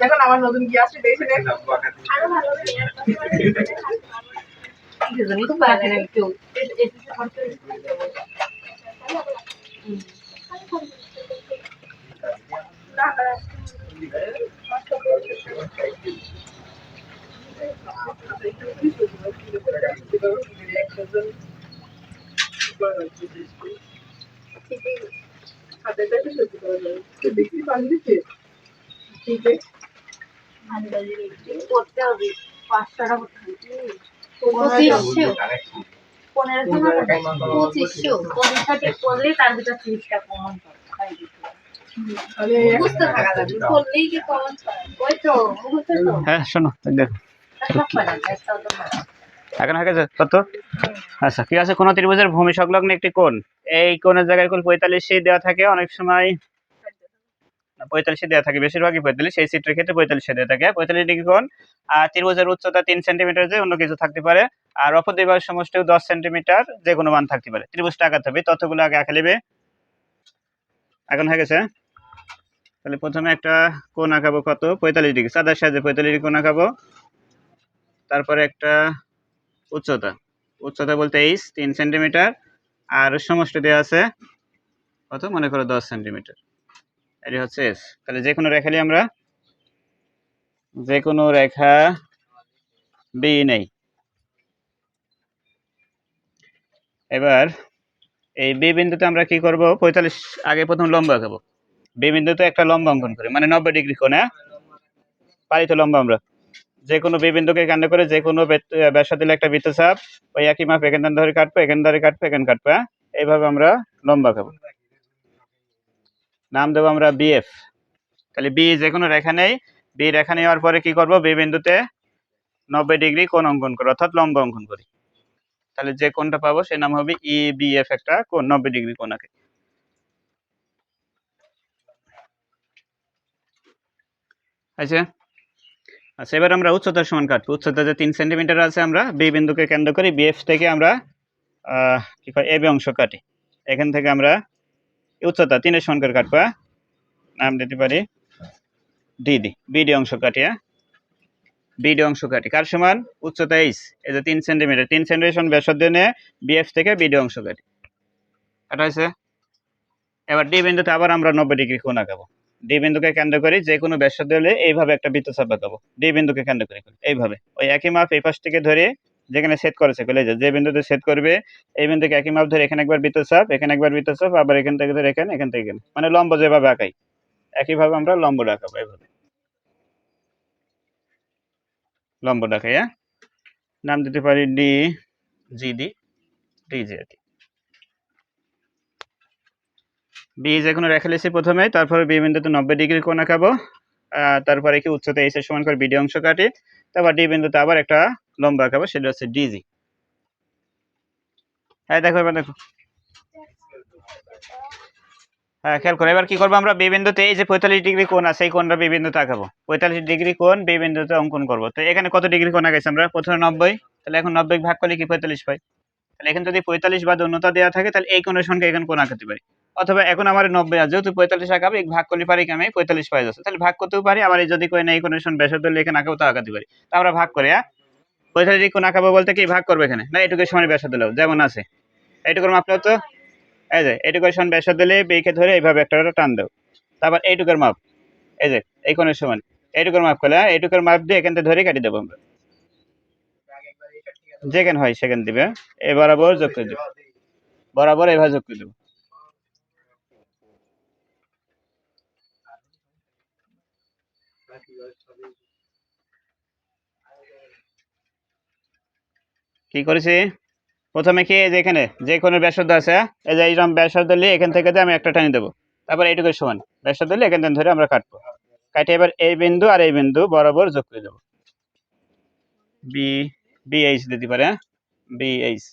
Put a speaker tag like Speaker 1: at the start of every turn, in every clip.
Speaker 1: এখন আমার নতুন কি আসছে দেখে নেন দেখি পারলি ঠিক আছে করতে হবে 5 টাকা করলে তার ভিতর 30 টাকা কমন
Speaker 2: হ্যাঁ শোনো এখন হয়ে গেছে কত? আচ্ছা কি আছে, কোন ত্রিভুজের ভূমি সংলগ্ন একটি কোণ, এই কোণের জায়গায় কোণ 45 দেওয়া থাকে, অনেক সময় 45 দেওয়া থাকে, বেশিরভাগই 45, এই চিত্রের ক্ষেত্রে 45 দেওয়া থাকে। 45 ডিগ্রি কোণ, আর ত্রিভুজের উচ্চতা 3 সেন্টিমিটার, যে অন্য কিছু থাকতে পারে, আর অপর দুই বাহুর সমষ্টিও 10 সেন্টিমিটার, যে কোনো মান থাকতে পারে। ত্রিভুজটা আঁকাতে হবে, তথ্যগুলো আগে আঁকা নেবে। এখন হয়ে গেছে, তাহলে প্রথমে একটা কোণ আঁকাবো, কত 45 ডিগ্রি, চাঁদার সাহায্যে 45 ডিগ্রি কোণ আঁকাবো। তারপরে একটা উচ্চতা বলতে এইচ 3 সেন্টিমিটার, আর সমষ্টি দেওয়া আছে কত, মনে করো 10 সেন্টিমিটার, এটি হচ্ছে এস। তাহলে যে কোনো রেখা নিয়ে আমরা যে কোনো রেখা বি নেই। এবার এই বি বিন্দুতে আমরা কি করব, 45 আগে প্রথম লম্ব আঁকাবো। বি বিন্দুতে একটা লম্ব অঙ্কন করি, মানে 90 ডিগ্রি কোণে পালিত লম্ব। আমরা যে কোনো বি বিন্দুকে কেন্দ্র করে যে কোনো ব্যাসার্ধ দিলে একটা বৃত্তচাপ, ওই একই মাপ এখান ধরে কাটবো, এখান ধরে কাটবো, এখান কাটবো, এইভাবে আমরা লম্ব আঁকাবো। নাম দেবো আমরা বিএফ। তাহলে বি যে কোনো রেখা নেই, বি রেখা নেওয়ার পরে কি করব, বি বিন্দুতে 90 ডিগ্রি কোণ অঙ্কন করি, অর্থাৎ লম্ব অঙ্কন করি। তাহলে যে কোণটা পাবো সে নাম হবে ইবিএফ, একটা কোণ 90 ডিগ্রি কোণ আঁকে। আচ্ছা আচ্ছা, এবার আমরা উচ্চতার সমান কাটবো। উচ্চতা যে 3 সেন্টিমিটার আছে, আমরা বি বিন্দুকে কেন্দ্র করি, বিএফ থেকে আমরা কি কয় এবি অংশ কাটি। এখান থেকে আমরা উচ্চতা 3 এর সমান করে কাটবো, নাম দিতে পারি ডিডি, বিডি অংশ কাটি। বিডি অংশ কাটি কার সমান, উচ্চতা এইচ, এই যে 3 সেন্টিমিটার, 3 সেন্টিমিটার ব্যাসার্ধ নিয়ে বিএফ থেকে বিডি অংশ কাটি, এটা হয়েছে। এবার ডি বিন্দুতে আবার আমরা 90 ডিগ্রি কোণ আঁকাবো। ডি বিন্দুকে কেন্দ্র করি, যে কোনো ব্যাসার্ধ হলে এইভাবে একটা বৃত্তচাপ আঁকাবো, ডি বিন্দুকে কেন্দ্র করে এইভাবে, ওই একই মাপ এই পাশ থেকে ধরে যেখানে সেট করেছে, যে বিন্দুতে সেট করবে এই বিন্দুকে একই মাপ ধরে এখানে একবার বৃত্তচাপ, এখানে একবার বৃত্তচাপ, আবার এখান থেকে ধরে এখানে, এখান থেকে এখানে, মানে লম্ব যেভাবে আঁকাই একইভাবে আমরা লম্ব আঁকাবো, এইভাবে লম্ব আঁকাই। নাম দিতে পারি ডি জিডি, ডিজি আর কি। বি যে কোনো রেখা লিখছি প্রথমে, তারপরে বি বিন্দুতে 90 ডিগ্রি কোণ আঁকাবো, তারপরে কি উচ্চতা এইচ এর সমান করে বিডি অংশ কাটি, তারপর ডি বিন্দুতে আবার একটা লম্ব আঁকাবো, সেটা হচ্ছে ডিজি। হ্যাঁ দেখো, এবার দেখো, হ্যাঁ খেয়াল করো। এবার কি করবো, আমরা বি বিন্দুতে এই যে 45 ডিগ্রি কোণ আছে, এই কোণটা বি বিন্দুতে আঁকাবো, 45 ডিগ্রি কোণ বি বিন্দুতে অঙ্কন করবো। তো এখানে কত ডিগ্রি কোণ আঁকাইছি আমরা, প্রথমে 90, তাহলে এখন 90 ভাগ করলে কি 45 পাই। তাহলে এখানে যদি 45 বা উন্নতা দেওয়া থাকে, তাহলে এই কোণের সঙ্গে এখানে কোণ আঁকাতে পারি। অথবা এখন আমার 90 আছে, যেহেতু 45 আঁকাবো, ভাগ করলে পারি কি আমি 45 পাই যাচ্ছে, তাহলে ভাগ করতেও পারি। আবার যদি কোণ এই কোণের সঙ্গে ব্যাসার্ধ দিলে এখানে আঁকাও, তা আঁকাতে পারি। তা আমরা ভাগ করি, 45 ডিগ্রি কোণ আঁকাবো বলতে কি ভাগ করবো, এখানে না এটুকু সমান ব্যাসার্ধ দিলেও যেমন আছে, এইটুকুর মাপ তো এই যে এইটুকুর সমান ব্যাসার্ধ দিলে বেঁকে ধরে এইভাবে একটা টান দাও, তারপর এইটুকুর মাপ এই যে এই কোণের সমান এইটুকুর মাপ করলে, এইটুকুর মাপ দিয়ে এখান থেকে ধরে কাটি দেবো আমরা, যেখানে হয় সেখানে দিবে, এই বরাবর যোগ করে দেবো, বরাবর এইভাবে যোগ করে দেবো। কি করেছি, প্রথমে কি যেখানে যে কোণের ব্যাসার্ধ আছে, এই যে এইরকম ব্যাসার্ধ নিয়ে এখান থেকে আমি একটা টানি দেবো, তারপর এইটুকুর সমান ব্যাসার্ধ নিয়ে এখান থেকে ধরে আমরা কাটবো, কাটে এবার এই বিন্দু আর এই বিন্দু বরাবর যোগ করে দেবো, বি বিএইচ দিতে পারে, বিএইচ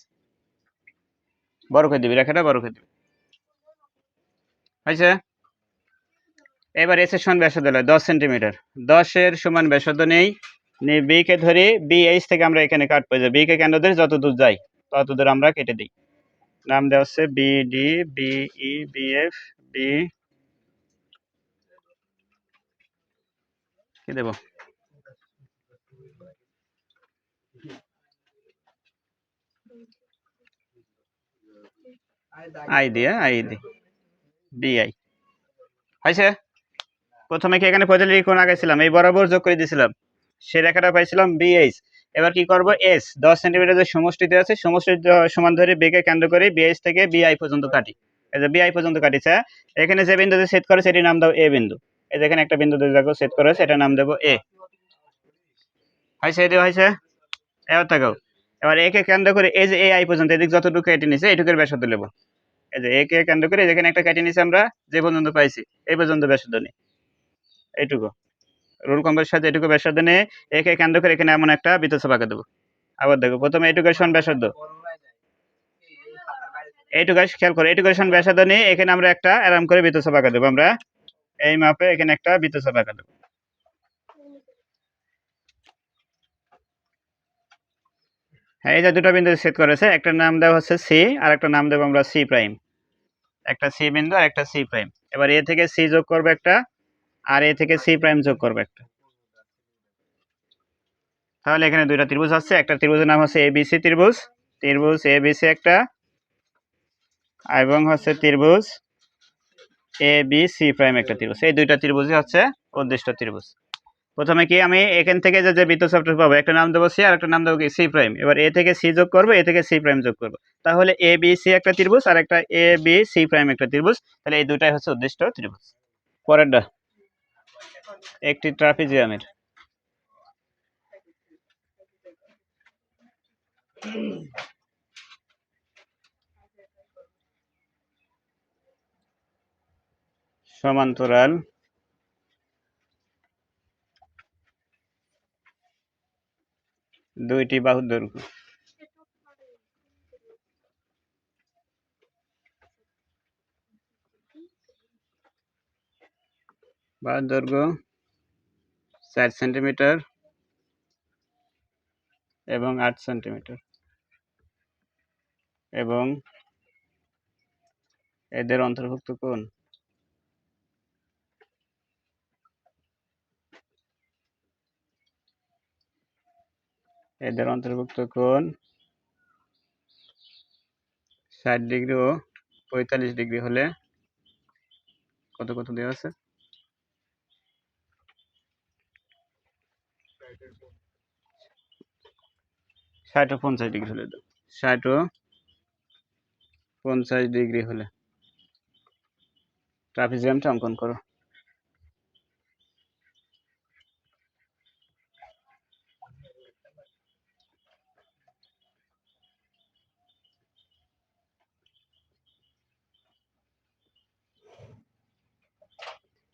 Speaker 2: বড় করে দিবি, রেখাটা বড় করে দিবি। হয়েছে। এবার এস এর সমান ব্যাসার্ধ হলো 10 সেন্টিমিটার। 10 এর সমান ব্যাসার্ধ নেই, বি কে ধরি, বিএইচ থেকে আমরা এখানে কাটবো, যে বি কে কেন্দ্র ধরে যত দূর যাই তত দূর আমরা কেটে দিই। নাম দেওয়া হচ্ছে বিডি, বিই, বিএফ, বি, কি দেব, আই দিয়ে, আই দি, বিআই। হয়েছে। প্রথমে কি এখানে 45 কোণ আগাইছিলাম, এই বরাবর যোগ করে দিয়েছিলাম, সে রেখাটা পাইছিলাম বিএইচ। এবার কি করব, এস 10 সেন্টিমিটার যে সমষ্টিতে আছে, সমষ্টির সমান ধরে বিকে কেন্দ্র করে বিএইচ থেকে বিআই পর্যন্ত কাটি। এই যে বিআই পর্যন্ত কাটিছে, এখানে যে বিন্দুতে সেট করে সেটি নাম দাও এ বিন্দু। এই যেখানে একটা বিন্দুতে দেখো সেট করে, সেটা নাম দেব এ। হয়েছে, এদিকে হয়েছে। এবার থাকো, এবার একে কেন্দ্র করে এই যে এ আই পর্যন্ত এদিক যতটুকু কেটে নিছে এটুকুর ব্যাসার্ধ নেব। এই যে একে কেন্দ্র করে যেখানে একটা কেটে নিছে আমরা, যে পর্যন্ত পাইছি এই পর্যন্ত ব্যাসার্ধ নেই, এইটুকু রুল কম্পের সাথে এটুকু ব্যাসার্ধ নিয়ে একে কেন্দ্র করে এখানে এমন একটা বৃত্তচাপ আঁকা দেবো। আবার দেখো, প্রথমে এইটুকু সমান ব্যাসার্ধ, এইটুকু খেয়াল করে, এইটুকু সমান ব্যাসার্ধ নিয়ে এখানে আমরা একটা আরাম করে বৃত্তচাপ আঁকা দেবো। আমরা এই মাপে এখানে একটা বৃত্তচাপ আঁকা দেবো। হ্যাঁ, এই যে দুটো বিন্দু সেট করেছে, একটা নাম দেওয়া হচ্ছে সি আর একটা নাম দেবো আমরা সি প্রাইম। একটা সি বিন্দু আর একটা সি প্রাইম। এবার এ থেকে সি যোগ করবে একটা, আর এ থেকে সি প্রাইম যোগ করবে একটা। তাহলে এখানে দুইটা ত্রিভুজ আছে, একটা ত্রিভুজের নাম হচ্ছে এবিসি ত্রিভুজ, ত্রিভুজ এবিসি একটা, এবং হচ্ছে ত্রিভুজ এ বি সি প্রাইম একটা ত্রিভুজ। এই দুইটা ত্রিভুজই হচ্ছে উদ্দিষ্ট ত্রিভুজ। প্রথমে কি আমি এখান থেকে যে বৃত্তচাপটা পাবো, একটা নাম দেবো সি আর একটা নাম দেবো কি সি প্রাইম। এবার এ থেকে সি যোগ করবো, এ থেকে সি প্রাইম যোগ করবো, তাহলে এ বি সি একটা ত্রিভুজ আর একটা এ বি সি প্রাইম একটা ত্রিভুজ। তাহলে এই দুটাই হচ্ছে উদ্দিষ্ট ত্রিভুজ। পরেরটা একটি ট্রাপিজিয়ামের সমান্তরাল দুইটি বাহুর দৈর্ঘ্য, বাহুর দৈর্ঘ্য 4 সেন্টিমিটার এবং 8 সেন্টিমিটার, এবং এদের অন্তর্ভুক্ত কোণ এদের অন্তর্ভুক্ত কোণ 60 ডিগ্রি ও 45 ডিগ্রি হলে কত কত দেওয়া আছে, 60 ও 50 ডিগ্রি হলে, 60 ও 50 ডিগ্রি হলে ট্রাপিজিয়ামটা অঙ্কন করো।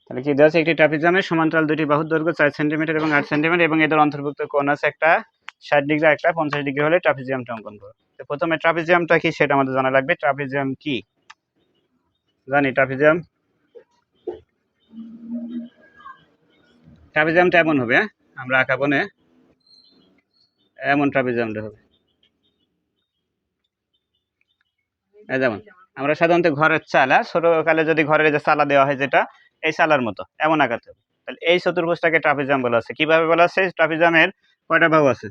Speaker 2: তাহলে কি দেওয়া আছে, একটি ট্রাপিজিয়ামের সমান্তরাল দুটি বাহুর দৈর্ঘ্য 4 সেন্টিমিটার এবং 8 সেন্টিমিটার এবং এদের অন্তর্ভুক্ত কোণ আছে একটা 60 ডিগ্রি একটা 50 ডিগ্রি হলে ট্রাপিজিয়ামটা অঙ্কন করো। তো প্রথমে ট্রাপিজিয়ামটা কি সেটা আমাদের জানা লাগবে। ট্রাপিজিয়াম কি জানি, ট্রাপিজিয়াম, ট্রাপিজিয়ামটা এমন হবে, আমরা আঁকাবো না, এমন ট্রাপিজিয়ামটা হবে। যেমন আমরা সাধারণত ঘরের চালা, ছোটকালে যদি ঘরের যে চালা দেওয়া হয় যেটা, এই চালার মতো এমন আঁকাতে হবে। তাহলে এই চতুর্ভুজটাকে ট্রাপিজিয়াম বলা আছে। কিভাবে বলা আছে, ট্রাপিজিয়ামের কয়টা বাহু আছে,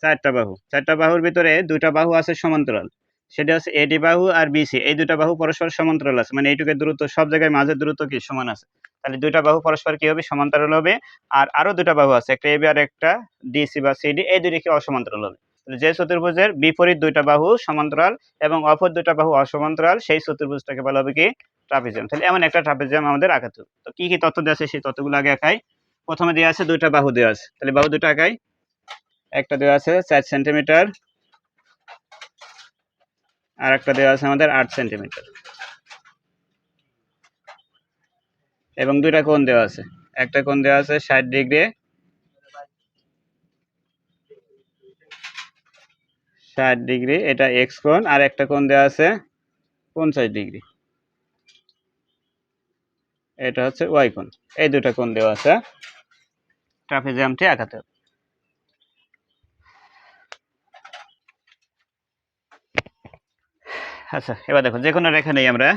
Speaker 2: 4টা বাহু। 4টা বাহুর ভিতরে 2টা বাহু আছে সমান্তরাল, সেটা হচ্ছে এডি বাহু আর বিসি। এই 2টা বাহু পরস্পর সমান্তরাল আছে, মানে এইটুকের দূরত্ব সব জায়গায় মাঝের দূরত্ব কি সমান আছে। তাহলে 2টা বাহু পরস্পর কি হবে, সমান্তরাল হবে। আর আরো 2টা বাহু আছে, একটা এবি আর একটা ডিসি বা সিডি, এই দুইটা কি অসমান্তরাল হবে। যে চতুর্ভুজের বিপরীত 2টা বাহু সমান্তরাল এবং অপর 2টা বাহু অসমান্তরাল, সেই চতুর্ভুজটাকে বলা হবে কি ট্রাপিজিয়াম। তাহলে এমন একটা ট্রাপিজিয়াম আমাদের আঁকাতে হবে। তো কি কি তথ্য দেওয়া আছে সেই তথ্যগুলো আগে আঁকাই। প্রথমে দেওয়া আছে 2টা বাহু দেওয়া আছে, তাহলে বাহু দুটো আঁকাই। একটা দেওয়া আছে 4 সেন্টিমিটার আর একটা দেওয়া আছে আমাদের 8 সেন্টিমিটার, এবং 2টা কোণ দেওয়া আছে। একটা কোণ দেওয়া আছে 60 ডিগ্রি, 60 ডিগ্রি এটা এক্স কোণ, আর একটা কোণ দেওয়া আছে 50 ডিগ্রি। এটা হচ্ছে ওয়াই কোণ। এই দুটো কোণ দেওয়া আছে, ট্রাপিজিয়ামটি আঁকাতে হবে। আচ্ছা, এবার দেখো যে কোনো রেখা নেই আমরা,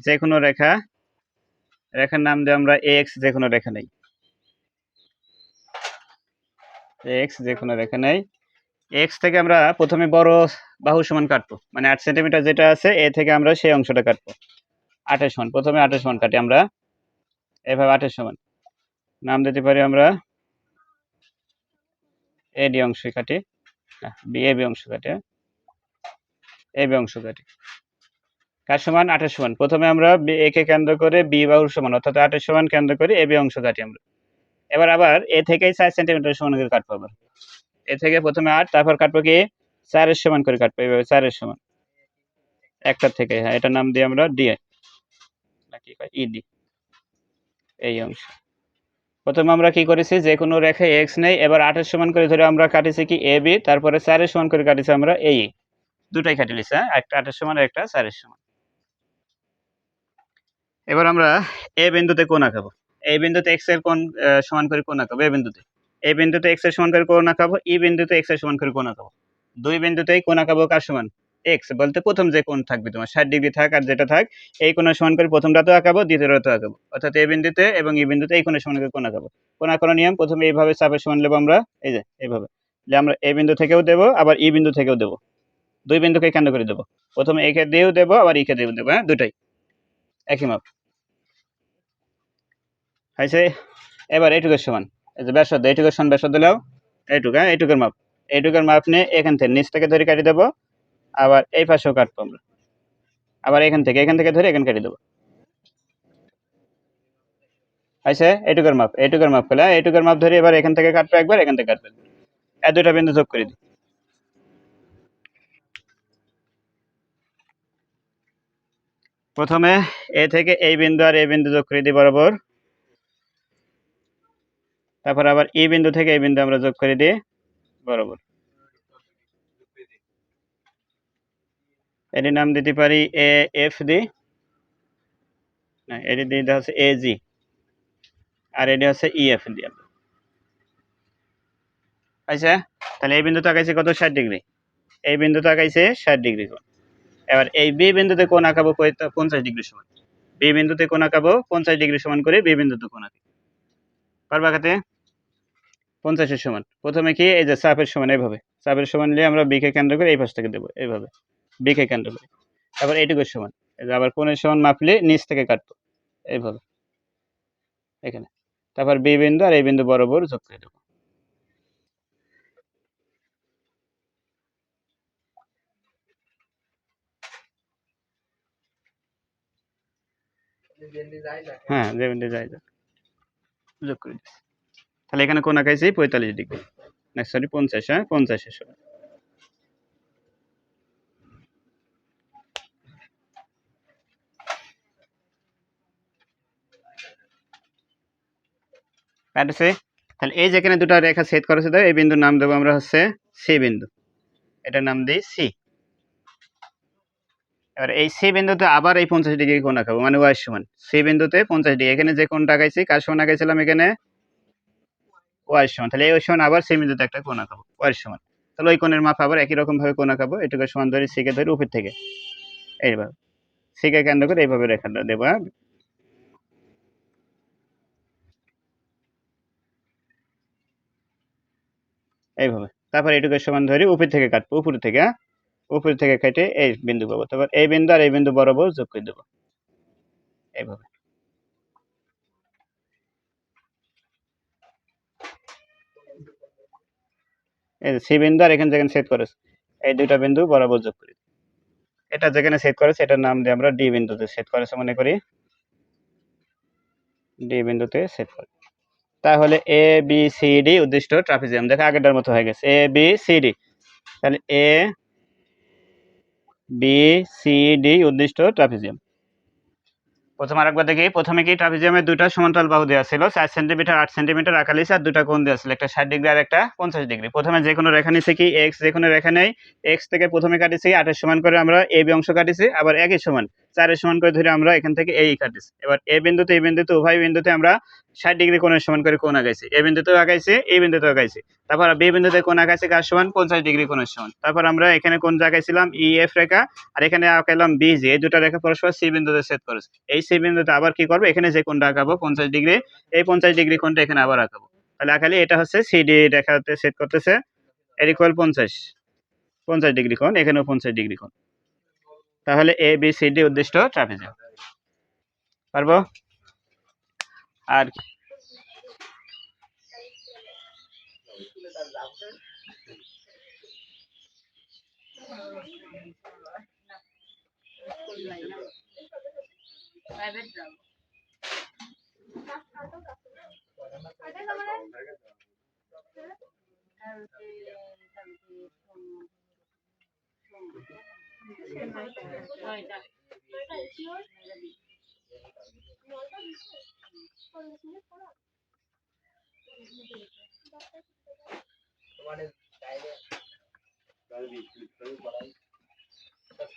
Speaker 2: যে কোনো রেখার নাম দিয়ে আমরা এক্স, যে কোনো রেখা নেই এক্স, যে কোনো রেখা নেই। এক্স থেকে আমরা প্রথমে বড় বাহু সমান কাটবো, মানে 8 সেন্টিমিটার যেটা আছে এ থেকে আমরা সেই অংশটা কাটবো 8 সমান। প্রথমে 8 সমান কাটি আমরা, এভাবে 8 সমান নাম দিতে পারি আমরা এডি অংশ কাটি, বি এবি অংশ কাটি, এবি অংশ কাটি। কার সমান? 8 সমান। প্রথমে আমরা এ কে কেন্দ্র করে বি বাহুর সমান অর্থাৎ 8 সমান কেন্দ্র করে এবি অংশ কাটি আমরা। এবার আবার এ থেকেই 4 সেন্টিমিটার সমান করে কাটবো। আবার এ থেকে প্রথমে 8, তারপর কাটবো কি 4 এর সমান করে কাটবো, এইভাবে 4 এর সমান একটা থেকে। হ্যাঁ, এটা নাম দিই আমরা ডি, নাকি ইডি, এই অংশ। প্রথমে আমরা কি করেছি, যে কোনো রেখায় এক্স নেই, এবার 8 এর সমান করে ধরে আমরা কাটিছি কি এ বি, তারপরে 4 এর সমান করে কাটিছি আমরা এই, দুটাই কাটি লিছি। হ্যাঁ, একটা 8 এর সমান আর একটা 4 এর সমান। এবার আমরা এ বিন্দুতে কোণ আঁকাবো। এই বিন্দুতে এক্স এর কোণ সমান করে কোণ আঁকাবো। এই বিন্দুতে এক্স এর সমান করে কোণ আঁকাবো, ই বিন্দুতে এক্স এর সমান করে কোণ আঁকাবো। দুই বিন্দুতেই কোণ আঁকাবো কার সমান? এক্স বলতে প্রথম যে কোণ থাকবে তোমার 60 ডিগ্রি থাক আর যেটা থাক, এই কোণের সমান করে প্রথমটাতেও আঁকাবো, দ্বিতীয়টাতেও আঁকাবো। অর্থাৎ এই বিন্দুতে এবং এই বিন্দুতে এই কোণের সমান করে কোণ আঁকাবো। কোণ আঁকানোর নিয়ম, প্রথমে এইভাবে চাপের সমান নেবো আমরা, এই যে এইভাবে আমরা এই বিন্দু থেকেও দেবো, আবার ই বিন্দু থেকেও দেবো। দুই বিন্দুকে কেন্দ্র করে দেবো। প্রথমে একে দিয়েও দেবো, আবার ইকে দিয়েও দেবো। হ্যাঁ, দুটাই একই মাপ হয়েছে। এবার এইটুকুর সমান, এই যে ব্যাসার্ধ, এইটুকুর সমান ব্যাসার্ধ দিলেও এইটুকু, হ্যাঁ এইটুকুর মাপ, এইটুকুর মাপ নিয়ে এখান থেকে নিচ থেকে ধরে কাটি দেবো, আবার এই পাশেও কাটবো আমরা, আবার এখান থেকে ধরে এখানে কেটে দেবো। আচ্ছা, এইটুকুর মাপ পেলে এইটুকুর মাপ ধরে এবার এখান থেকে কাটবো একবার, এখান থেকে কাটবো, এই দুটা বিন্দু যোগ করে দিই। প্রথমে এ থেকে এই বিন্দু আর এই বিন্দু যোগ করে দিই বরাবর, তারপর আবার এই বিন্দু থেকে এই বিন্দু আমরা যোগ করে দিই বরাবর। এটির নাম দিতে পারি এ এফ দি, না এটি দিতে হচ্ছে এ জি, আর এটি হচ্ছে ই এফ দি। আচ্ছা, তাহলে এই বিন্দু তাকাইছে কত? 60 ডিগ্রি। এই বিন্দু তাকাইছে 60 ডিগ্রি কোণ। এবার এই বি বিন্দুতে কোণ আঁকাবো 50 ডিগ্রি সমান। বি বিন্দুতে কোণ আঁকাবো 50 ডিগ্রি সমান করে বি বিন্দুতে কোণ আঁকি। পারবা আঁকাতে? 50 এর সমান। প্রথমে কি এই যে চাপের সমান, এইভাবে চাপের সমান নিয়ে আমরা বি কে কেন্দ্র করে এই পাশ থেকে দেবো, এইভাবে বি কে কেন্দ্র করে। তারপর এইটুকুর সমান, এই যে আবার কোণের সমান মাপলে নিচ থেকে কাটবো এইভাবে এখানে। তারপর বি বিন্দু আর এই বিন্দু বরাবর যোগ করে দেবো। হ্যাঁ, যে বিন্দু যাই যোগ করে দিচ্ছি। তাহলে এখানে কোণ আঁকাইছি 45 ডিগ্রি, না সরি 50, হ্যাঁ 50 এর সমান। কাটছে। তাহলে এই যেখানে দুটো রেখা ছেদ করেছে, এই বিন্দুর নাম দেবো আমরা হচ্ছে সি বিন্দু, এটার নাম দিই সি। এবার এই সি বিন্দুতে আবার এই 50 ডিগ্রি কোণ আঁকাবো, মানে ওয়াই সমান সি বিন্দুতে 50 ডিগ্রি। এখানে যে কোণটা আঁকাইছি কার সমান আঁকাইছিলাম? এখানে ওয়াই সমান। তাহলে এই ওয়াই সমান আবার সি বিন্দুতে একটা কোণ আঁকাবো ওয়াই সমান। তাহলে ওই কোণের মাপ আবার একই রকম ভাবে কোণ আঁকাবো। এটুকু সমান ধরে সি কে ধরে উপর থেকে এইভাবে সি কে কেন্দ্র করে এইভাবে রেখাটা দেবো। হ্যাঁ, এইভাবে। তারপর এটুকু সমান ধরে উপর থেকে কাটবো, উপর থেকে, হ্যাঁ উপর থেকে কেটে এই বিন্দু পাবো। তারপর এই বিন্দু আর এই বিন্দু বরাবর যোগ করে দেবো এইভাবে। এই যে সি বিন্দু আর এখানে যেখানে ছেদ করেছে এই দুইটা বিন্দু বরাবর যোগ করি। এটা যেখানে ছেদ করেছে এটার নাম দিয়ে আমরা ডি বিন্দুতে ছেদ করেছে মনে করি, ডি বিন্দুতে ছেদ করে। তাহলে এ বি সি ডি উদ্দিষ্ট ট্রাপিজিয়াম, দেখো আগেরটার মতো হয়ে গেছে, এ বি সি ডি। তাহলে এ বি সি ডি উদ্দিষ্ট ট্রাপিজিয়াম। প্রথম আরেকবার দেখি। প্রথমে কি ট্রাপিজিয়ামের দুটো সমান্তরাল বাহু দেওয়া ছিল, 4 সেন্টিমিটার 8 সেন্টিমিটার আকার নিয়েছে, আর দুটো কোণ দেওয়া ছিল, একটা 60 ডিগ্রি আর একটা 50 ডিগ্রি। প্রথমে যে কোনো রেখা নিচ্ছে কি এক্স, যে কোনো রেখা নেই, এক্স থেকে প্রথমে কাটিছি 8 এর সমান করে আমরা এ বি অংশ কাটিছি, আবার একই সমান 4 এর সমান করে ধরে আমরা এখান থেকে এই কাটিছি। এবার এই বিন্দুতে উভয় বিন্দুতে আমরা 60 ডিগ্রি কোণের সমান করে কোণ আঁকাইছি, এই বিন্দুতেও আঁকাইছি, এই বিন্দুতেও আঁকাইছি। তারপর বি বিন্দুতে কোণ আঁকাইছি কার সমান, 50 ডিগ্রি কোণের সমান। তারপর আমরা এখানে কোণ আঁকাইছিলাম ই এফ রেখা, আর এখানে আঁকাইলাম বিজি, এই দুটো রেখা পরস্পর সি বিন্দুতে ছেদ করেছে। এই সি বিন্দুতে আবার কি করবো, এখানে যে কোণটা আঁকাবো 50 ডিগ্রি, এই 50 ডিগ্রি কোণটা এখানে আবার আঁকাবো। তাহলে আঁকালে এটা হচ্ছে সিডি রেখাতে ছেদ করতেছে, এর ইকুয়াল 50 ডিগ্রি কোণ, এখানেও 50 ডিগ্রি কোণ। তাহলে এ বি সি ডি উদ্দিষ্ট ট্রাপিজিয়াম। পারবো? আর
Speaker 1: প্রাইভেট যাব।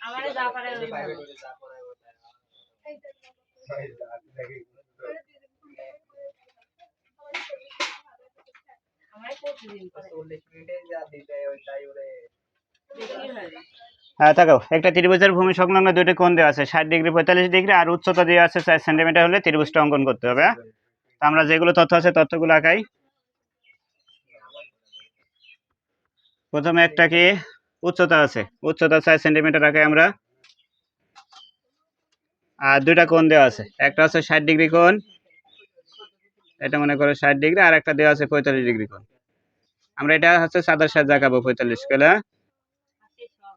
Speaker 1: আমারে যা পারে ওই ভালো। আমারে প্রতিদিন করে 40 মিনিটে যা দিতে ওইটাই ওরে বেশি হয়।
Speaker 2: হ্যাঁ তাকাও, একটা ত্রিভুজের ভূমি সংলগ্ন দুটি কোণ দেওয়া আছে 60 ডিগ্রি 45 ডিগ্রি, আর উচ্চতা দেওয়া আছে 4 সেন্টিমিটার হলে ত্রিভুজটা অঙ্কন করতে হবে। তো আমরা যেগুলো তথ্য আছে তথ্যগুলো আঁকাই। প্রথমে একটা কি উচ্চতা আছে, উচ্চতা 4 সেন্টিমিটার আঁকাই আমরা, আর দুইটা কোণ দেওয়া আছে, একটা হচ্ছে 60 ডিগ্রি কোণ, এটা মনে করো 60 ডিগ্রি, আর একটা দেওয়া আছে 45 ডিগ্রি কোণ। আমরা এটা হচ্ছে সাদার সাথে আঁকাবো 45 কেলা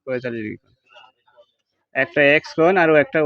Speaker 2: 45 ডিগ্রি কোণ, একটা এক্স কোণ আর একটা